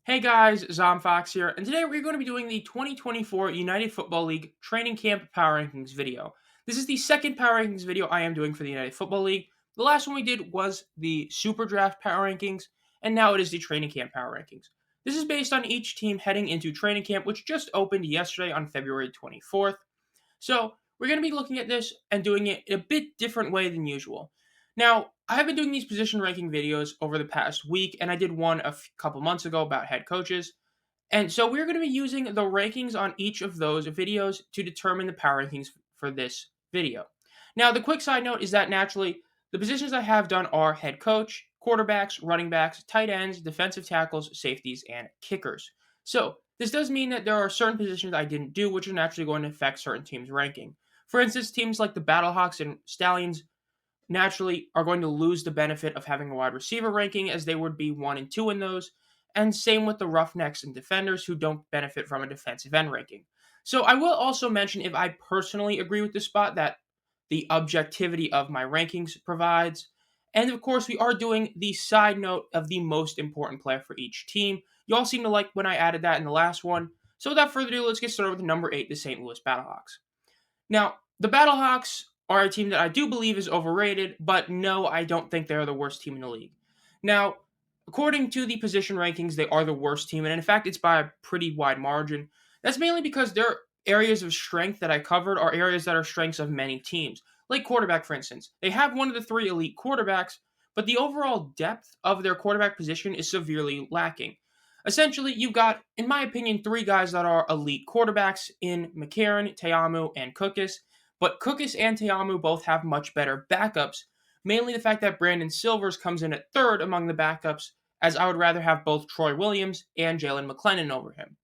Hey guys, Zomfox here, and today we're going to be doing the 2024 United Football League Training Camp Power Rankings video. This is the second Power Rankings video I am doing for the United Football League. The last one we did was the Super Draft Power Rankings, and now it is the Training Camp Power Rankings. This is based on each team heading into training camp, which just opened yesterday on February 24th. So we're going to be looking at this and doing it in a bit different way than usual. Now, I have been doing these position ranking videos over the past week, and I did one a couple months ago about head coaches. And so we're going to be using the rankings on each of those videos to determine the power rankings for this video. Now, the quick side note is that naturally, the positions I have done are head coach, quarterbacks, running backs, tight ends, defensive tackles, safeties, and kickers. So this does mean that there are certain positions I didn't do, which are naturally going to affect certain teams' ranking. For instance, teams like the Battlehawks and Stallions naturally are going to lose the benefit of having a wide receiver ranking, as they would be 1 and 2 in those. And same with the Roughnecks and Defenders, who don't benefit from a defensive end ranking. So I will also mention, if I personally agree with this spot, that the objectivity of my rankings provides. And of course, we are doing the side note of the most important player for each team. You all seem to like when I added that in the last one. So without further ado, let's get started with number 8, the St. Louis Battlehawks. Now, the Battlehawks are a team that I do believe is overrated, but no, I don't think they're the worst team in the league. Now, according to the position rankings, they are the worst team, and in fact, it's by a pretty wide margin. That's mainly because their areas of strength that I covered are areas that are strengths of many teams. Like quarterback, for instance. They have one of the 3 elite quarterbacks, but the overall depth of their quarterback position is severely lacking. Essentially, you've got, in my opinion, 3 guys that are elite quarterbacks in McCarron, Teamu, and Cookus, but Cookus and Teamu both have much better backups, mainly the fact that Brandon Silvers comes in at 3rd among the backups, as I would rather have both Troy Williams and Jalen McClellan over him.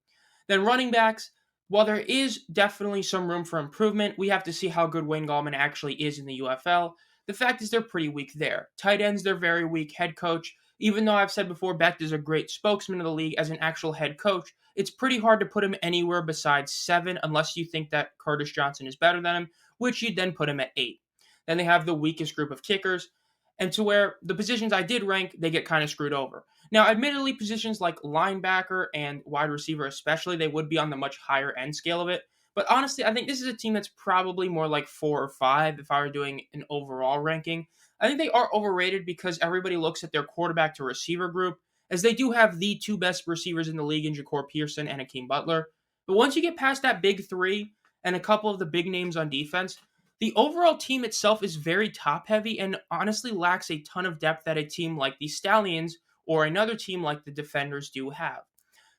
Then running backs, while there is definitely some room for improvement, we have to see how good Wayne Gallman actually is in the UFL. The fact is they're pretty weak there. Tight ends, they're very weak. Head coach, even though I've said before Becht is a great spokesman of the league as an actual head coach, it's pretty hard to put him anywhere besides 7 unless you think that Curtis Johnson is better than him, which you'd then put him at 8. Then they have the weakest group of kickers, and to where the positions I did rank, they get kind of screwed over. Now, admittedly, positions like linebacker and wide receiver especially, they would be on the much higher end scale of it. But honestly, I think this is a team that's probably more like 4 or 5 if I were doing an overall ranking. I think they are overrated because everybody looks at their quarterback to receiver group, as they do have the 2 best receivers in the league in Ja'Cour Pearson and Hakeem Butler. But once you get past that big 3 and a couple of the big names on defense, the overall team itself is very top heavy and honestly lacks a ton of depth that a team like the Stallions or another team like the Defenders do have.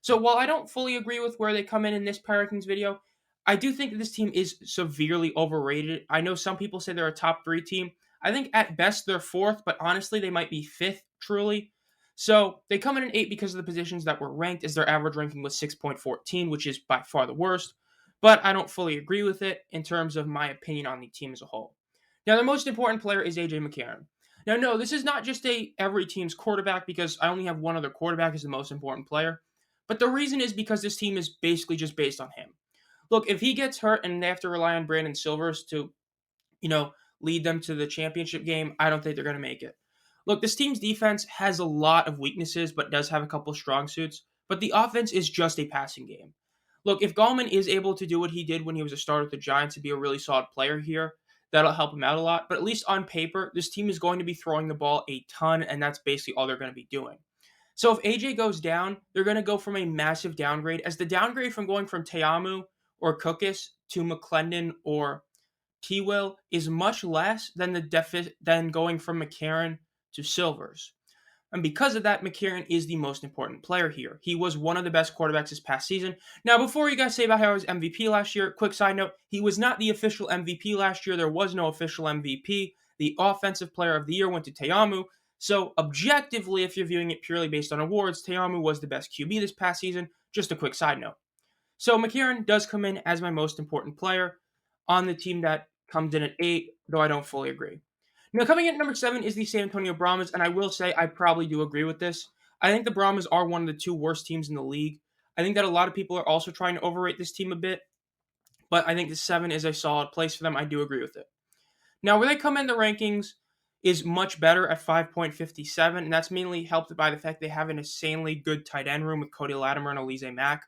So while I don't fully agree with where they come in this Power Rankings video, I do think that this team is severely overrated. I know some people say they're a top 3 team. I think at best they're 4th, but honestly they might be 5th truly. So they come in at 8 because of the positions that were ranked, as their average ranking was 6.14, which is by far the worst. But I don't fully agree with it in terms of my opinion on the team as a whole. Now, the most important player is A.J. McCarron. Now, no, this is not just every team's quarterback, because I only have one other quarterback as the most important player. But the reason is because this team is basically just based on him. Look, if he gets hurt and they have to rely on Brandon Silvers to, lead them to the championship game, I don't think they're going to make it. Look, this team's defense has a lot of weaknesses, but does have a couple strong suits. But the offense is just a passing game. Look, if Gallman is able to do what he did when he was a starter with the Giants, to be a really solid player here, that'll help him out a lot. But at least on paper, this team is going to be throwing the ball a ton, and that's basically all they're going to be doing. So if AJ goes down, they're going to go from a massive downgrade, as the downgrade from going from Teamu or Cookus to McClendon or T-Will is much less than than going from McCarron to Silvers. And because of that, McCarron is the most important player here. He was one of the best quarterbacks this past season. Now, before you guys say about how he was MVP last year, quick side note, he was not the official MVP last year. There was no official MVP. The Offensive Player of the Year went to Teamu. So, objectively, if you're viewing it purely based on awards, Teamu was the best QB this past season. Just a quick side note. So, McCarron does come in as my most important player on the team that comes in at 8, though I don't fully agree. Now, coming in at number 7 is the San Antonio Brahmas, and I will say I probably do agree with this. I think the Brahmas are one of the 2 worst teams in the league. I think that a lot of people are also trying to overrate this team a bit, but I think the 7 is a solid place for them. I do agree with it. Now, where they come in the rankings is much better at 5.57, and that's mainly helped by the fact they have an insanely good tight end room with Cody Latimer and Elise Mack.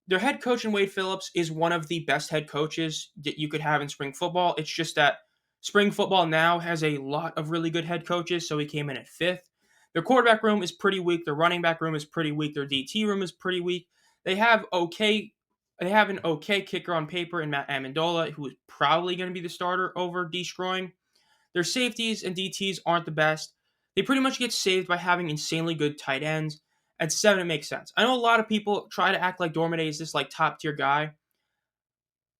Their head coach in Wade Phillips is one of the best head coaches that you could have in spring football. It's just that spring football now has a lot of really good head coaches, so he came in at fifth. Their quarterback room is pretty weak. Their running back room is pretty weak. Their DT room is pretty weak. They have an okay kicker on paper in Matt Amendola, who is probably going to be the starter over destroying. Their safeties and DTs aren't the best. They pretty much get saved by having insanely good tight ends. At 7, it makes sense. I know a lot of people try to act like Dormade is this like top tier guy.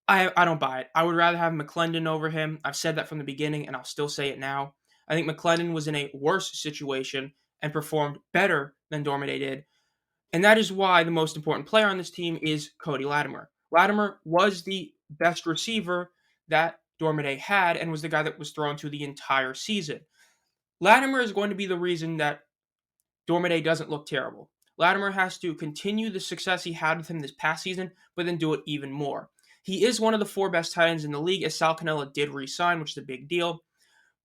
I don't buy it. I would rather have McClendon over him. I've said that from the beginning, and I'll still say it now. I think McClendon was in a worse situation and performed better than Dormade did. And that is why the most important player on this team is Cody Latimer. Latimer was the best receiver that Dormade had and was the guy that was thrown to the entire season. Latimer is going to be the reason that Dormade doesn't look terrible. Latimer has to continue the success he had with him this past season, but then do it even more. He is one of the 4 best tight ends in the league, as Sal Cannella did re-sign, which is a big deal.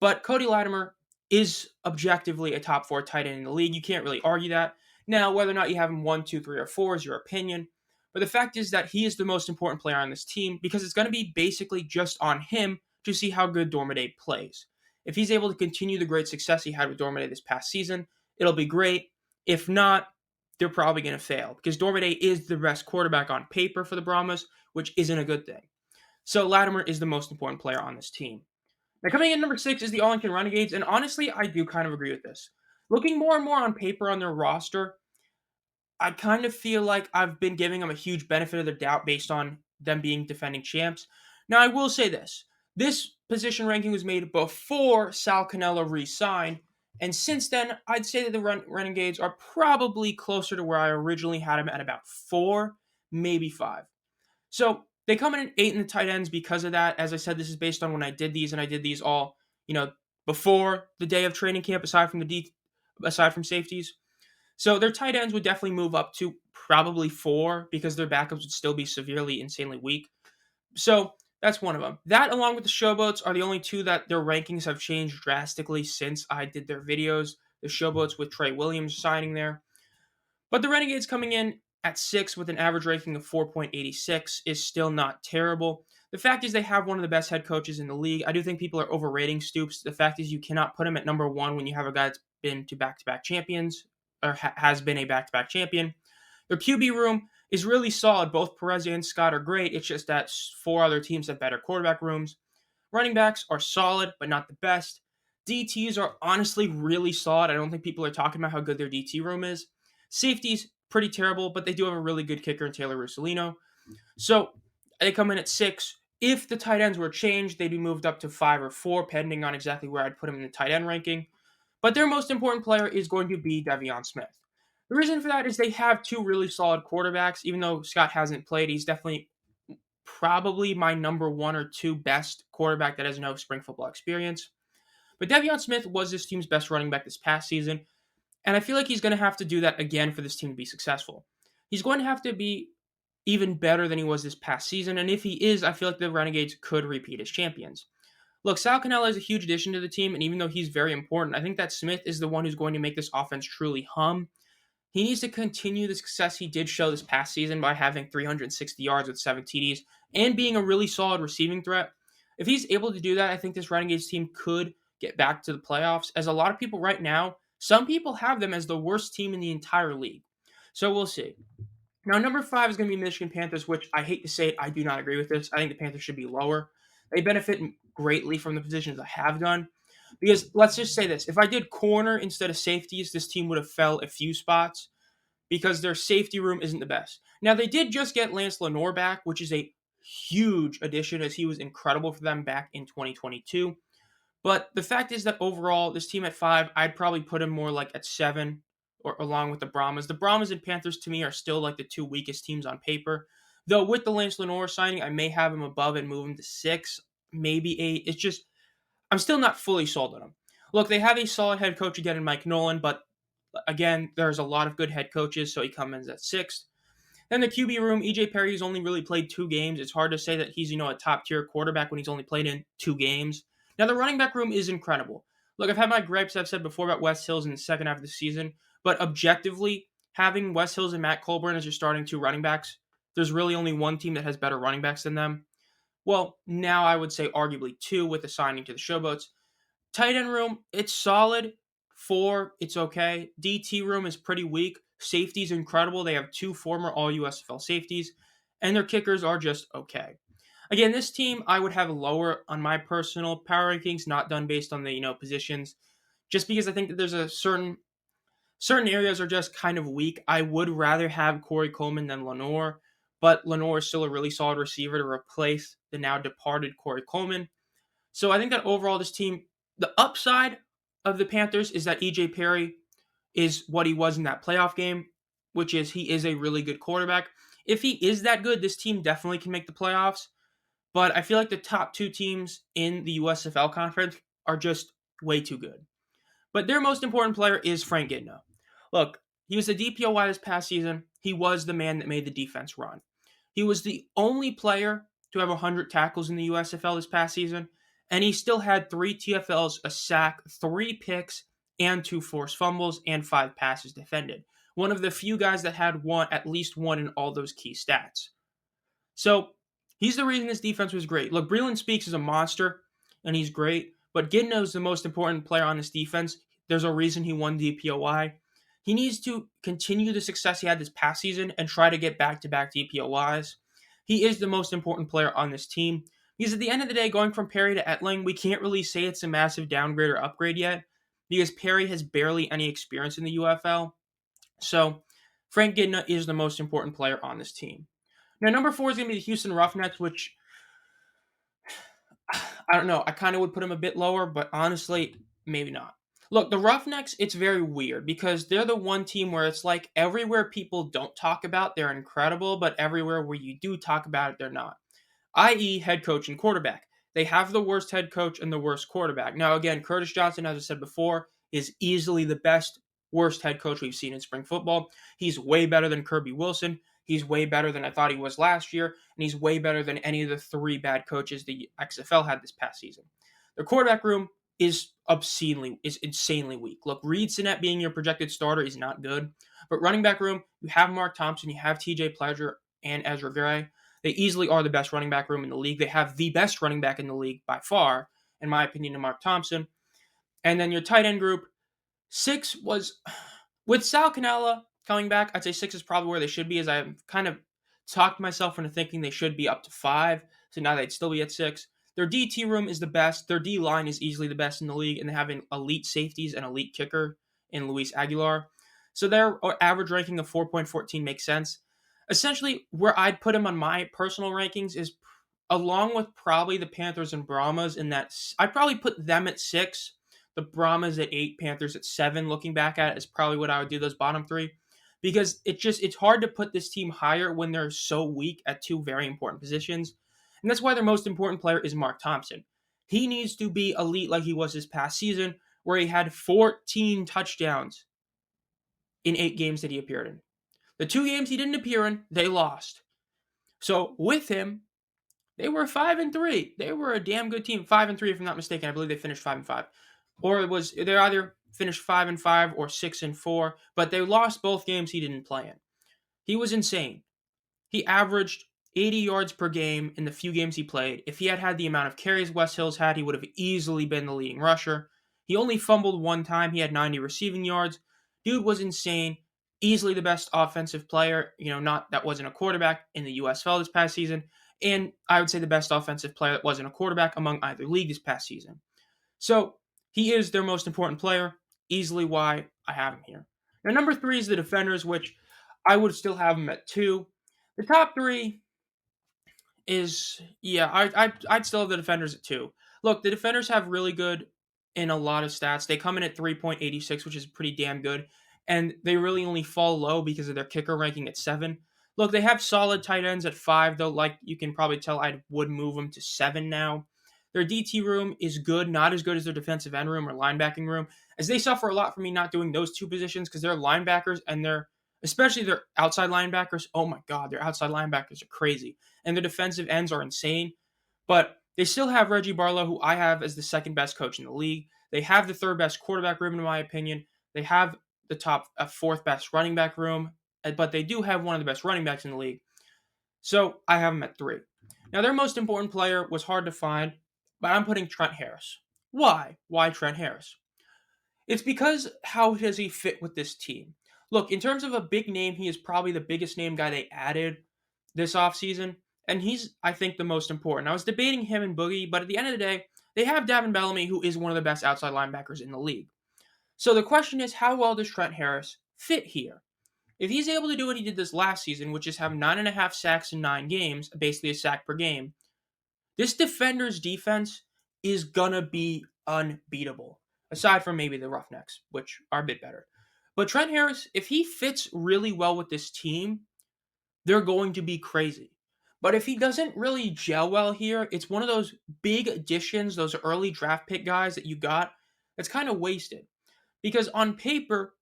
But Cody Latimer is objectively a top 4 tight end in the league. You can't really argue that. Now, whether or not you have him 1, 2, 3, or 4 is your opinion. But the fact is that he is the most important player on this team because it's going to be basically just on him to see how good Dormade plays. If he's able to continue the great success he had with Dormade this past season, it'll be great. If not, they're probably going to fail because Dormade is the best quarterback on paper for the Brahmas, which isn't a good thing. So Latimer is the most important player on this team. Now, coming in number 6 is the Arlington Renegades, and honestly, I do kind of agree with this. Looking more and more on paper on their roster, I kind of feel like I've been giving them a huge benefit of the doubt based on them being defending champs. Now, I will say this. This position ranking was made before Sal Cannella re-signed, and since then, I'd say that the Renegades are probably closer to where I originally had them at about 4, maybe 5. So they come in at 8 in the tight ends because of that. As I said, this is based on when I did these, and I did these all, before the day of training camp, aside from safeties. So their tight ends would definitely move up to probably 4 because their backups would still be severely, insanely weak. So that's one of them. That, along with the Showboats, are the only 2 that their rankings have changed drastically since I did their videos. The Showboats with Trey Williams signing there. But the Renegades coming in at 6 with an average ranking of 4.86 is still not terrible. The fact is they have one of the best head coaches in the league. I do think people are overrating Stoops. The fact is you cannot put him at number 1 when you have a guy that's been to back-to-back champions, or has been a back-to-back champion. Their QB room is really solid. Both Perez and Scott are great. It's just that 4 other teams have better quarterback rooms. Running backs are solid, but not the best. DTs are honestly really solid. I don't think people are talking about how good their DT room is. Safeties, pretty terrible, but they do have a really good kicker in Taylor Russolino. So they come in at 6. If the tight ends were changed, they'd be moved up to 5 or 4, depending on exactly where I'd put them in the tight end ranking. But their most important player is going to be De'Veon Smith. The reason for that is they have 2 really solid quarterbacks. Even though Scott hasn't played, he's definitely probably my number 1 or 2 best quarterback that has no spring football experience. But De'Veon Smith was this team's best running back this past season, and I feel like he's going to have to do that again for this team to be successful. He's going to have to be even better than he was this past season, and if he is, I feel like the Renegades could repeat as champions. Look, Sal Cannella is a huge addition to the team, and even though he's very important, I think that Smith is the one who's going to make this offense truly hum. He needs to continue the success he did show this past season by having 360 yards with 7 TDs and being a really solid receiving threat. If he's able to do that, I think this Renegades team could get back to the playoffs, as a lot of people right now, some people have them as the worst team in the entire league. So we'll see. Now, number 5 is going to be Michigan Panthers, which I hate to say it, I do not agree with this. I think the Panthers should be lower. They benefit greatly from the positions I have done. Because let's just say this. If I did corner instead of safeties, this team would have fell a few spots because their safety room isn't the best. Now, they did just get Lance Lenoir back, which is a huge addition as he was incredible for them back in 2022. But the fact is that overall, this team at 5, I'd probably put him more like at 7 or along with the Brahmas. The Brahmas and Panthers, to me, are still like the 2 weakest teams on paper. Though with the Lance Lenoir signing, I may have him above and move him to 6, maybe 8. It's just, I'm still not fully sold on him. Look, they have a solid head coach again in Mike Nolan, but again, there's a lot of good head coaches, so he comes in at 6th. Then the QB room, EJ Perry's only really played 2 games. It's hard to say that he's, a top-tier quarterback when he's only played in 2 games. Now, the running back room is incredible. Look, I've had my gripes I've said before about West Hills in the second half of the season, but objectively, having West Hills and Matt Colburn as your starting two running backs, there's really only one team that has better running backs than them. Well, now I would say arguably two with the signing to the Showboats. Tight end room, it's solid. Four, it's okay. DT room is pretty weak. Safety's incredible. They have two former All USFL safeties, and their kickers are just okay. Again, this team I would have lower on my personal power rankings, not done based on the positions, just because I think that there's a certain areas are just kind of weak. I would rather have Corey Coleman than Lenore, but Lenore is still a really solid receiver to replace the now departed Corey Coleman. So I think that overall this team, the upside of the Panthers is that EJ Perry is what he was in that playoff game, which is he is a really good quarterback. If he is that good, this team definitely can make the playoffs. But I feel like the top two teams in the USFL conference are just way too good. But their most important player is Frank Gidno. Look, he was the DPOY this past season. He was the man that made the defense run. He was the only player to have 100 tackles in the USFL this past season, and he still had 3 TFLs, a sack, 3 picks, and 2 forced fumbles, and 5 passes defended. One of the few guys that had at least one in all those key stats. So he's the reason this defense was great. Look, Breland Speaks is a monster, and he's great, but Gidno is the most important player on this defense. There's a reason he won DPOY. He needs to continue the success he had this past season and try to get back-to-back DPOYs. He is the most important player on this team. Because at the end of the day, going from Perry to Etling, we can't really say it's a massive downgrade or upgrade yet, because Perry has barely any experience in the UFL. So Frank Gidna is the most important player on this team. Now, number 4 is going to be the Houston Roughnecks, which I don't know. I kind of would put them a bit lower, but honestly, maybe not. Look, the Roughnecks, it's very weird because they're the one team where it's like everywhere people don't talk about, they're incredible, but everywhere where you do talk about it, they're not. I.e., head coach and quarterback. They have the worst head coach and the worst quarterback. Now, again, Curtis Johnson, as I said before, is easily the worst head coach we've seen in spring football. He's way better than Kirby Wilson. He's way better than I thought he was last year, and he's way better than any of the 3 bad coaches the XFL had this past season. Their quarterback room is insanely weak. Look, Reed Sinnett being your projected starter is not good, but running back room, you have Mark Thompson, you have TJ Pledger, and Ezra Gray. They easily are the best running back room in the league. They have the best running back in the league by far, in my opinion, to Mark Thompson. And then your tight end group, 6 was, with Sal Cannella coming back, I'd say 6 is probably where they should be, as I've kind of talked myself into thinking they should be up to 5, so now they'd still be at 6. Their DT room is the best. Their D line is easily the best in the league, and they have an elite safeties and elite kicker in Luis Aguilar. So their average ranking of 4.14 makes sense. Essentially, where I'd put them on my personal rankings is along with probably the Panthers and Brahmas in that I'd probably put them at 6, the Brahmas at 8, Panthers at 7. Looking back at it is probably what I would do those bottom 3, because it's hard to put this team higher when they're so weak at 2 very important positions. And that's why their most important player is Mark Thompson. He needs to be elite like he was this past season, where he had 14 touchdowns in 8 games that he appeared in. The 2 games he didn't appear in, they lost. So with him, they were 5-3. They were a damn good team. 5-3, if I'm not mistaken. I believe they finished 5-5. Or they either finished 5-5 or 6-4, but they lost both games he didn't play in. He was insane. He averaged 80 yards per game in the few games he played. If he had had the amount of carries West Hills had, he would have easily been the leading rusher. He only fumbled 1 time. He had 90 receiving yards. Dude was insane. Easily the best offensive player, that wasn't a quarterback in the USFL this past season. And I would say the best offensive player that wasn't a quarterback among either league this past season. So he is their most important player. Easily why I have him here. Now, number 3 is the defenders, which I would still have them at 2. The top 3 is, I'd still have the defenders at 2. Look, the defenders have really good in a lot of stats. They come in at 3.86, which is pretty damn good. And they really only fall low because of their kicker ranking at 7. Look, they have solid tight ends at 5, though, like you can probably tell, I would move them to 7 now. Their DT room is good, not as good as their defensive end room or linebacking room, as they suffer a lot from me not doing those 2 positions, because their linebackers and especially their outside linebackers, oh my God, their outside linebackers are crazy. And their defensive ends are insane. But they still have Reggie Barlow, who I have as the second best coach in the league. They have the third best quarterback room, in my opinion. They have the top fourth best running back room, but they do have one of the best running backs in the league. So I have them at 3. Now, their most important player was hard to find, but I'm putting Trent Harris. Why? Why Trent Harris? It's because how does he fit with this team? Look, in terms of a big name, he is probably the biggest name guy they added this offseason, and he's, I think, the most important. I was debating him and Boogie, but at the end of the day, they have Davin Bellamy, who is one of the best outside linebackers in the league. So the question is, how well does Trent Harris fit here? If he's able to do what he did this last season, which is have 9.5 sacks in 9 games, basically a sack per game, this defender's defense is gonna be unbeatable. Aside from maybe the Roughnecks, which are a bit better. But Trent Harris, if he fits really well with this team, they're going to be crazy. But if he doesn't really gel well here, it's one of those big additions, those early draft pick guys that you got, that's kind of wasted. Because on paper,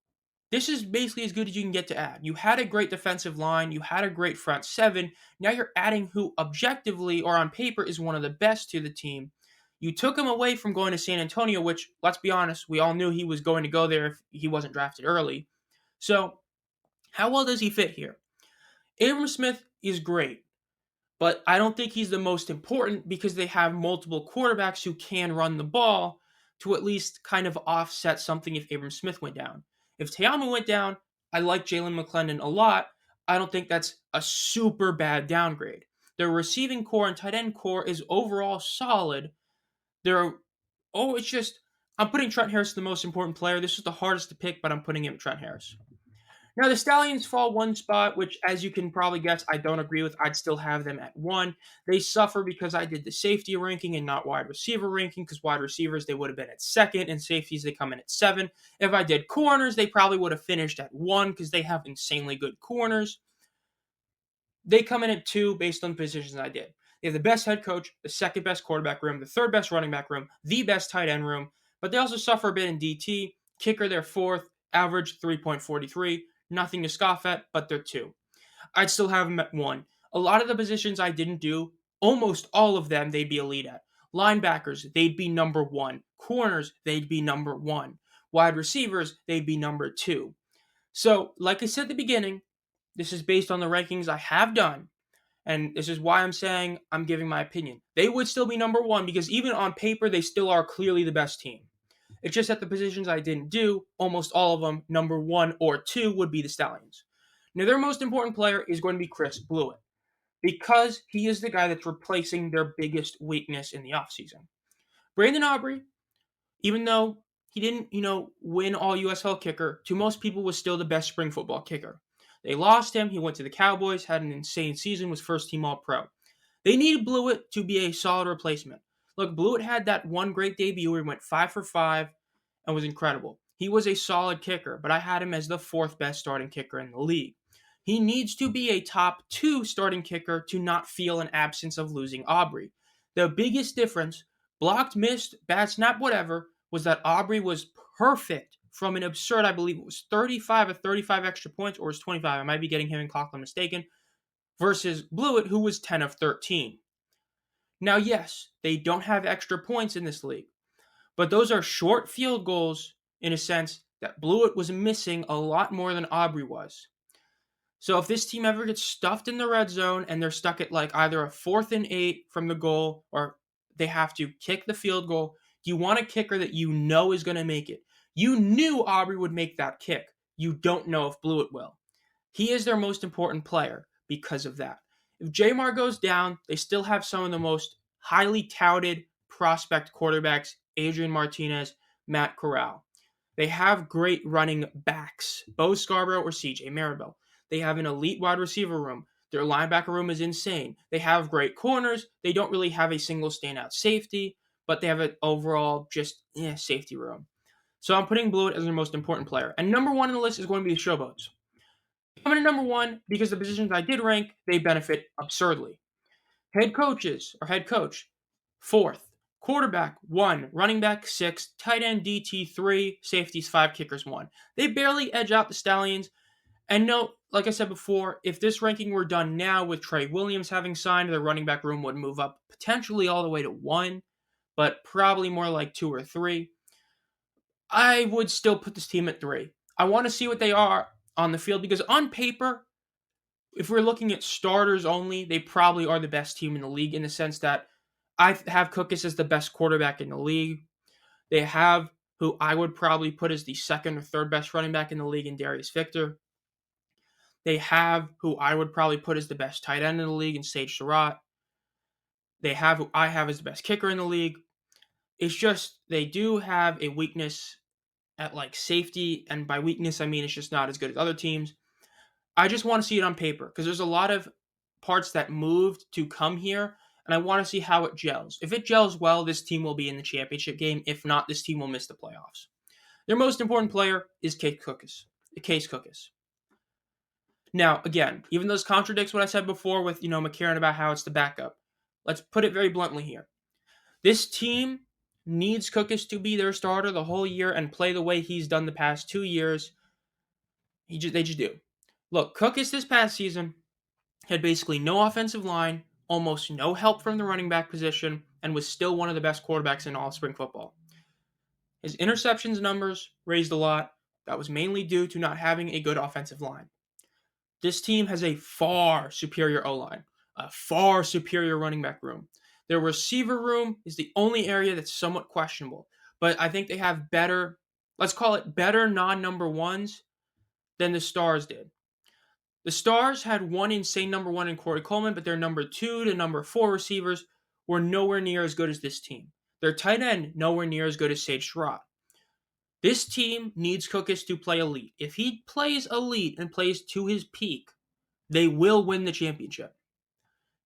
this is basically as good as you can get to add. You had a great defensive line, you had a great front seven. Now you're adding who objectively or on paper is one of the best to the team. You took him away from going to San Antonio, which, let's be honest, we all knew he was going to go there if he wasn't drafted early. So, how well does he fit here? Abram Smith is great, but I don't think he's the most important because they have multiple quarterbacks who can run the ball to at least kind of offset something if Abram Smith went down. If Te'amu went down, I like Jalen McClendon a lot. I don't think that's a super bad downgrade. Their receiving core and tight end core is overall solid. I'm putting Trent Harris the most important player. This is the hardest to pick, but I'm putting him at Trent Harris. Now, the Stallions fall one spot, which, as you can probably guess, I don't agree with. I'd still have them at 1. They suffer because I did the safety ranking and not wide receiver ranking, because wide receivers, they would have been at 2nd, and safeties, they come in at 7. If I did corners, they probably would have finished at 1, because they have insanely good corners. They come in at 2 based on the positions I did. They have the best head coach, the 2nd best quarterback room, the 3rd best running back room, the best tight end room, but they also suffer a bit in DT. Kicker, they're 4th, average 3.43. Nothing to scoff at, but they're 2. I'd still have them at 1. A lot of the positions I didn't do, almost all of them, they'd be elite at. Linebackers, they'd be number 1. Corners, they'd be number 1. Wide receivers, they'd be number 2. So, like I said at the beginning, this is based on the rankings I have done, and this is why I'm saying I'm giving my opinion. They would still be number 1 because even on paper, they still are clearly the best team. It's just that the positions I didn't do, almost all of them, number 1 or 2 would be the Stallions. Now, their most important player is going to be Chris Blewett because he is the guy that's replacing their biggest weakness in the offseason. Brandon Aubrey, even though he didn't, win all USL kicker, to most people was still the best spring football kicker. They lost him. He went to the Cowboys, had an insane season, was first team All-Pro. They needed Blewett to be a solid replacement. Look, Blewett had that one great debut where he went 5 for 5 and was incredible. He was a solid kicker, but I had him as the 4th best starting kicker in the league. He needs to be a top 2 starting kicker to not feel an absence of losing Aubrey. The biggest difference, blocked, missed, bad snap, whatever, was that Aubrey was perfect from an absurd, I believe it was 35 or 35 extra points, or it was 25. I might be getting him and Conklin mistaken, versus Blewett, who was 10 of 13. Now, yes, they don't have extra points in this league, but those are short field goals in a sense that Blewett was missing a lot more than Aubrey was. So if this team ever gets stuffed in the red zone and they're stuck at like either a 4th and 8 from the goal or they have to kick the field goal, you want a kicker that you know is going to make it. You knew Aubrey would make that kick. You don't know if Blewett will. He is their most important player because of that. If Jamar goes down, they still have some of the most highly touted prospect quarterbacks, Adrian Martinez, Matt Corral. They have great running backs, Bo Scarborough or CJ Maribel. They have an elite wide receiver room. Their linebacker room is insane. They have great corners. They don't really have a single standout safety, but they have an overall just safety room. So I'm putting Blewett as their most important player. And number 1 on the list is going to be the Showboats. I'm in number 1 because the positions I did rank, they benefit absurdly. Head coach, 4th. Quarterback, 1. Running back, 6. Tight end, DT, 3. Safeties, 5. Kickers, 1. They barely edge out the Stallions. And no, like I said before, if this ranking were done now with Trey Williams having signed, the running back room would move up potentially all the way to 1, but probably more like 2 or 3. I would still put this team at 3. I want to see what they are on the field because on paper, if we're looking at starters only, they probably are the best team in the league in the sense that I have Cookus as the best quarterback in the league. They have who I would probably put as the second or third best running back in the league in Darius Victor. They have who I would probably put as the best tight end in the league in Sage Surratt. They have who I have as the best kicker in the league. It's just they do have a weakness at like safety, and by weakness I mean it's just not as good as other teams. I just want to see it on paper because there's a lot of parts that moved to come here, and I want to see how it gels. If it gels well, this team will be in the championship game. If not, this team will miss the playoffs. Their most important player is Case Cookus. Now, again, even though this contradicts what I said before with McCarron about how it's the backup, let's put it very bluntly here. This team needs Cookus to be their starter the whole year and play the way he's done the past 2 years. They just do. Look, Cookus this past season had basically no offensive line, almost no help from the running back position, and was still one of the best quarterbacks in all spring football. His interceptions numbers raised a lot. That was mainly due to not having a good offensive line. This team has a far superior O-line, a far superior running back room. Their receiver room is the only area that's somewhat questionable, but I think they have better, let's call it better non-number ones than the Stars did. The Stars had one insane number 1 in Corey Coleman, but their number 2 to number 4 receivers were nowhere near as good as this team. Their tight end, nowhere near as good as Sage Surratt. This team needs Cookus to play elite. If he plays elite and plays to his peak, they will win the championship.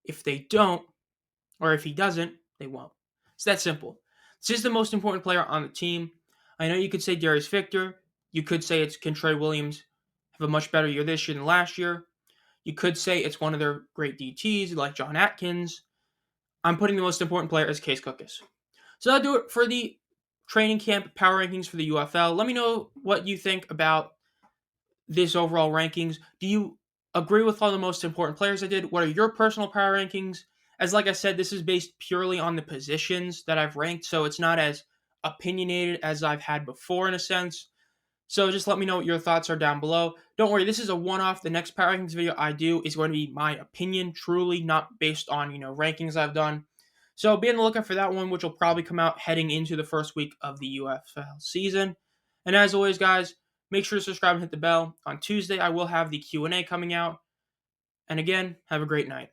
If they don't, or if he doesn't, they won't. It's that simple. This is the most important player on the team. I know you could say Darius Victor. You could say it's Kentrell Williams. Have a much better year this year than last year. You could say it's one of their great DTs like John Atkins. I'm putting the most important player as Case Cookus. So that'll do it for the training camp power rankings for the UFL. Let me know what you think about this overall rankings. Do you agree with all the most important players I did? What are your personal power rankings? As like I said, this is based purely on the positions that I've ranked, so it's not as opinionated as I've had before in a sense. So just let me know what your thoughts are down below. Don't worry, this is a one-off. The next power rankings video I do is going to be my opinion, truly, not based on, rankings I've done. So be on the lookout for that one, which will probably come out heading into the first week of the UFL season. And as always, guys, make sure to subscribe and hit the bell. On Tuesday, I will have the Q&A coming out. And again, have a great night.